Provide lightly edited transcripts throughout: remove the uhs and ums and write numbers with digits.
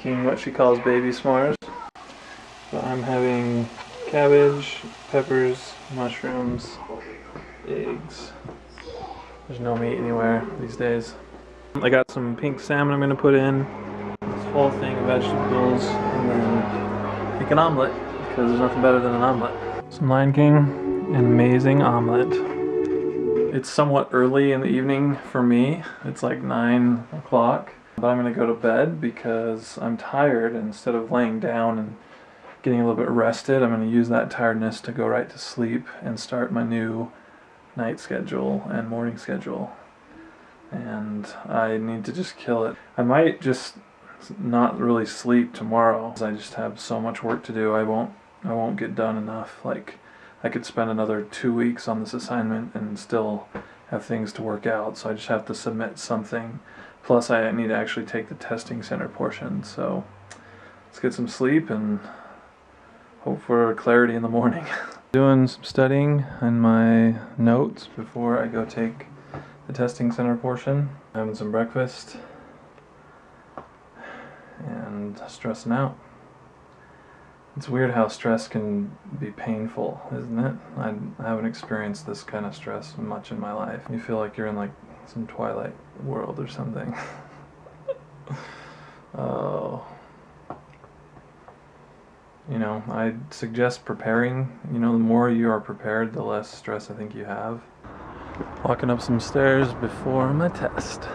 making what she calls baby s'mores. But I'm having cabbage, peppers, mushrooms, eggs. There's no meat anywhere these days. I got some pink salmon I'm going to put in, this whole thing of vegetables, and then make an omelet, because there's nothing better than an omelet. Some Lion King, an amazing omelet. It's somewhat early in the evening for me. It's like 9 o'clock, but I'm going to go to bed because I'm tired. And instead of laying down and getting a little bit rested, I'm going to use that tiredness to go right to sleep and start my new night schedule and morning schedule. And I need to just kill it. I might just not really sleep tomorrow because I just have so much work to do. I won't get done enough. Like, I could spend another 2 weeks on this assignment and still have things to work out, so I just have to submit something. Plus I need to actually take the testing center portion, so let's get some sleep and hope for clarity in the morning. Doing some studying in my notes before I go take the testing center portion. Having some breakfast and stressing out. It's weird how stress can be painful, isn't it? I haven't experienced this kind of stress much in my life. You feel like you're in like some Twilight world or something. Oh. You know, I suggest preparing. You know, the more you are prepared, the less stress I think you have. Walking up some stairs before my test.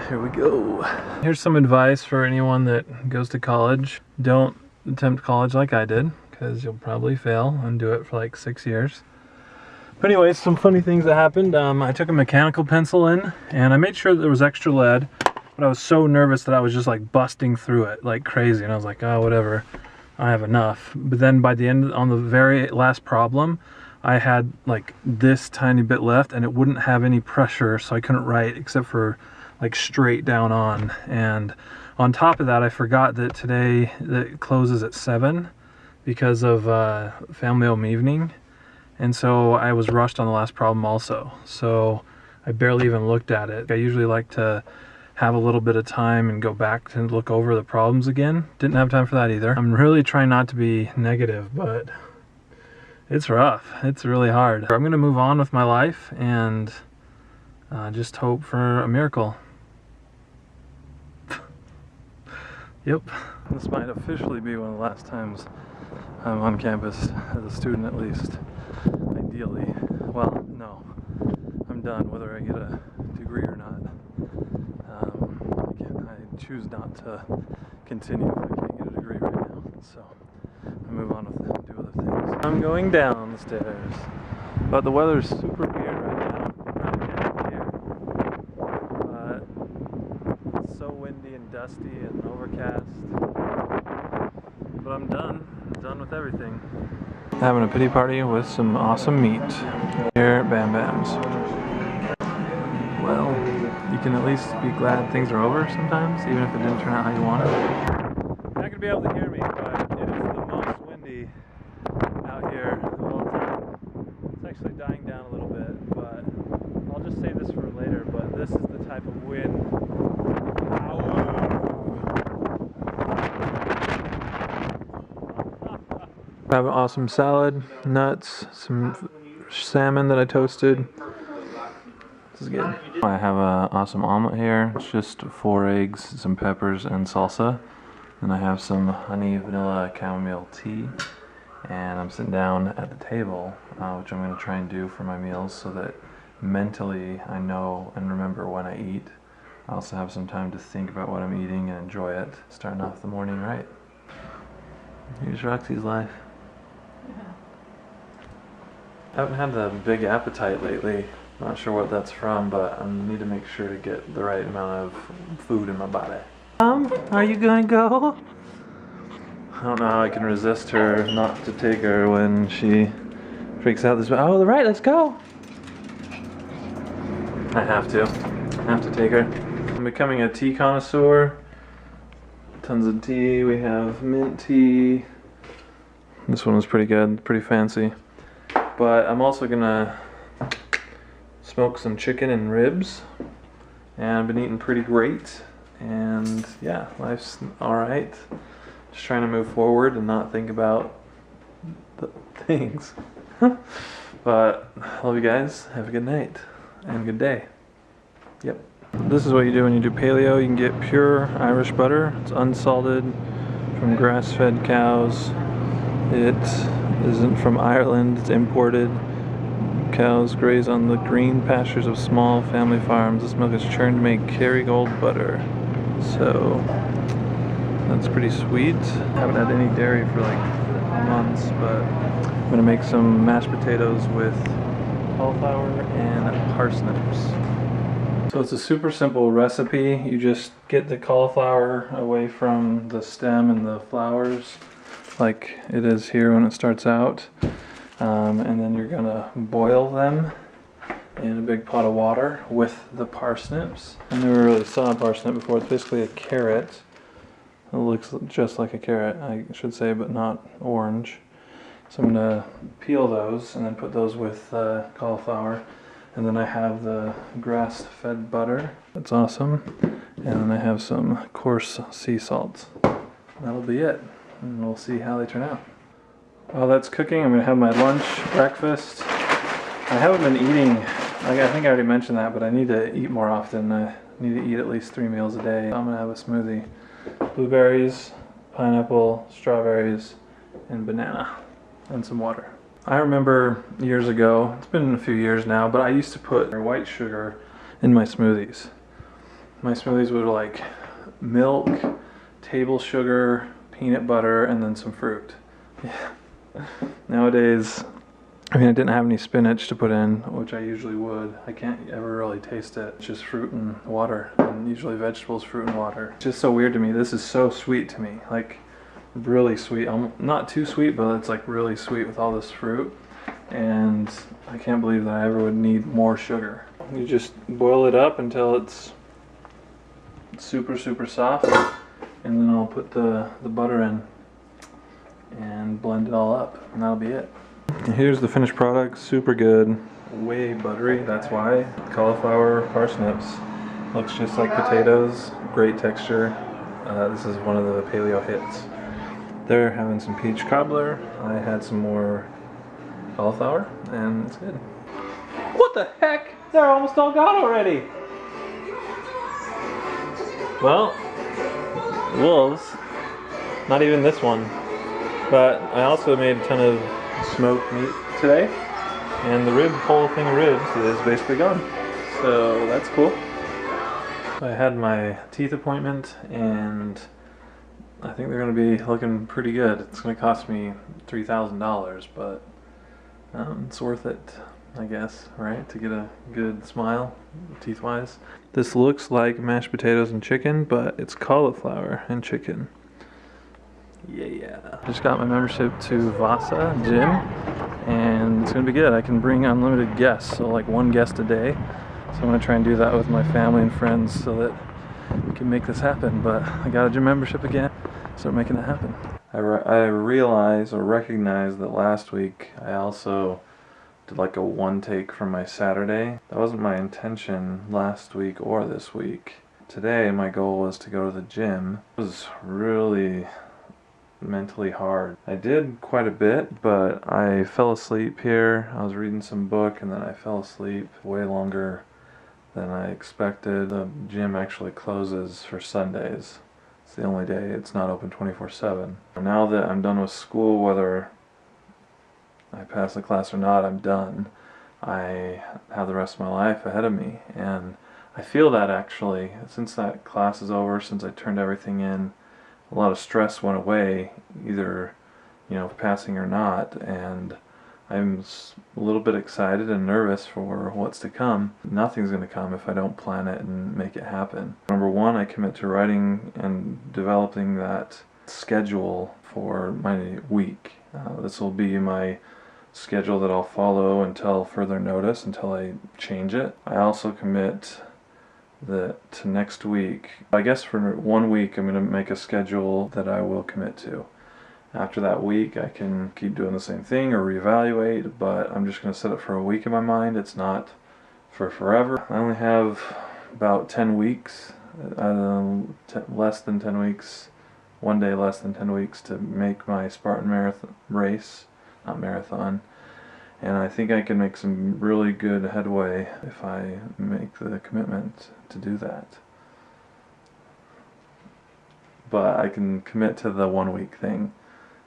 Here we go. Here's some advice for anyone that goes to college. Don't attempt college like I did, because you'll probably fail and do it for like 6 years. But anyways, some funny things that happened. I took a mechanical pencil in, and I made sure that there was extra lead. But I was so nervous that I was just like busting through it like crazy, and I was like, oh, whatever, I have enough. But then by the end, on the very last problem, I had like this tiny bit left, and it wouldn't have any pressure, so I couldn't write except for like straight down on. And on top of that, I forgot that today it closes at 7 because of family home evening, and so I was rushed on the last problem also, so I barely even looked at it. I usually like to have a little bit of time and go back and look over the problems again. Didn't have time for that either. I'm really trying not to be negative, but it's rough. It's really hard. I'm gonna move on with my life and just hope for a miracle. Yep. This might officially be one of the last times I'm on campus, as a student at least. Ideally. Well, no. I'm done, whether I get a degree or not. Again, I choose not to continue if I can't get a degree right now. So I move on with it, do other things. I'm going down the stairs. But the weather's super weird right now. I can't hear. But it's so windy and dusty and overcast. But I'm done. I'm done with everything. Having a pity party with some awesome meat here at Bam Bam's. Well, you can at least be glad things are over sometimes, even if it didn't turn out how you wanted. You're not going to be able to hear me, but it is the most windy out here the whole time. It's actually dying down a little bit, but I'll just save this for later, but this is the type of wind. I have an awesome salad, nuts, some salmon that I toasted. This is good. I have an awesome omelet here. It's just 4 eggs, some peppers, and salsa. And I have some honey vanilla chamomile tea. And I'm sitting down at the table, which I'm going to try and do for my meals so that mentally I know and remember when I eat. I also have some time to think about what I'm eating and enjoy it. Starting off the morning right. Here's Roxy's life. I haven't had a big appetite lately. Not sure what that's from, but I need to make sure to get the right amount of food in my body. Are you gonna go? I don't know how I can resist her not to take her when she freaks out this way. Oh, right, let's go. I have to take her. I'm becoming a tea connoisseur. Tons of tea. We have mint tea. This one was pretty good, pretty fancy. But I'm also gonna smoke some chicken and ribs. And I've been eating pretty great. And yeah, life's alright. Just trying to move forward and not think about the things. But love you guys. Have a good night and good day. Yep. This is what you do when you do paleo. You can get pure Irish butter. It's unsalted from grass-fed cows. It isn't from Ireland. It's imported. Cows graze on the green pastures of small family farms. This milk is churned to make Kerrygold butter. So that's pretty sweet. Haven't had any dairy for like months, but I'm gonna make some mashed potatoes with cauliflower and parsnips. So it's a super simple recipe. You just get the cauliflower away from the stem and the flowers like it is here when it starts out. And then you're gonna boil them in a big pot of water with the parsnips. I never really saw a parsnip before. It's basically a carrot. It looks just like a carrot, I should say, but not orange. So I'm gonna peel those and then put those with cauliflower. And then I have the grass-fed butter. That's awesome. And then I have some coarse sea salt. That'll be it. And we'll see how they turn out. While that's cooking, I'm gonna have my lunch, breakfast. I haven't been eating, I think I already mentioned that, but I need to eat more often. I need to eat at least 3 meals a day. I'm gonna have a smoothie. Blueberries, pineapple, strawberries, and banana, and some water. I remember years ago, it's been a few years now, but I used to put white sugar in my smoothies. My smoothies were like milk, table sugar, peanut butter, and then some fruit. Yeah. Nowadays, I mean, I didn't have any spinach to put in, which I usually would. I can't ever really taste it. It's just fruit and water, and usually vegetables, fruit and water. It's just so weird to me. This is so sweet to me. Like, really sweet. Not too sweet, but it's like really sweet with all this fruit. And I can't believe that I ever would need more sugar. You just boil it up until it's super, super soft. And then I'll put the butter in and blend it all up. And that'll be it. And here's the finished product. Super good. Way buttery, that's why. Cauliflower, parsnips. Looks just like potatoes. Great texture. This is one of the paleo hits. They're having some peach cobbler. I had some more cauliflower, and it's good. What the heck? They're almost all gone already. Well, wolves. Not even this one. But I also made a ton of smoked meat today, and the whole thing of ribs is basically gone. So that's cool. I had my teeth appointment, and I think they're going to be looking pretty good. It's going to cost me $3,000, but it's worth it, I guess, right? To get a good smile, teeth-wise. This looks like mashed potatoes and chicken, but it's cauliflower and chicken. Yeah. Just got my membership to Vasa Gym, and it's going to be good. I can bring unlimited guests, so like one guest a day. So I'm going to try and do that with my family and friends so that we can make this happen. But I got a gym membership again. Start making it happen. I realized or recognized that last week I also did like a one take from my Saturday. That wasn't my intention last week or this week. Today my goal was to go to the gym. It was really mentally hard. I did quite a bit, but I fell asleep here. I was reading some book and then I fell asleep way longer than I expected. The gym actually closes for Sundays. It's the only day it's not open 24/7. Now that I'm done with school, whether I pass the class or not, I'm done. I have the rest of my life ahead of me, and I feel that actually, since that class is over, since I turned everything in, a lot of stress went away, either, passing or not, and I'm a little bit excited and nervous for what's to come. Nothing's going to come if I don't plan it and make it happen. Number one, I commit to writing and developing that schedule for my week. This will be my schedule that I'll follow until further notice, until I change it. I also commit that to next week. I guess for 1 week I'm going to make a schedule that I will commit to. After that week I can keep doing the same thing or reevaluate, but I'm just going to set it for a week in my mind. It's not for forever. I only have about 10 weeks less than 10 weeks, one day less than 10 weeks to make my Spartan marathon race, not marathon. And I think I can make some really good headway if I make the commitment to do that. But I can commit to the 1 week thing.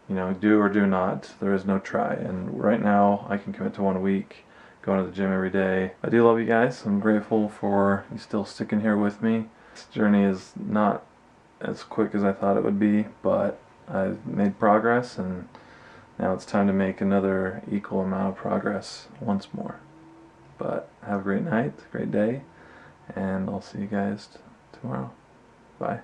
You know, do or do not. There is no try. And right now, I can commit to 1 week, going to the gym every day. I do love you guys. I'm grateful for you still sticking here with me. This journey is not as quick as I thought it would be, but I've made progress, and now it's time to make another equal amount of progress once more. But have a great night, great day, and I'll see you guys tomorrow. Bye.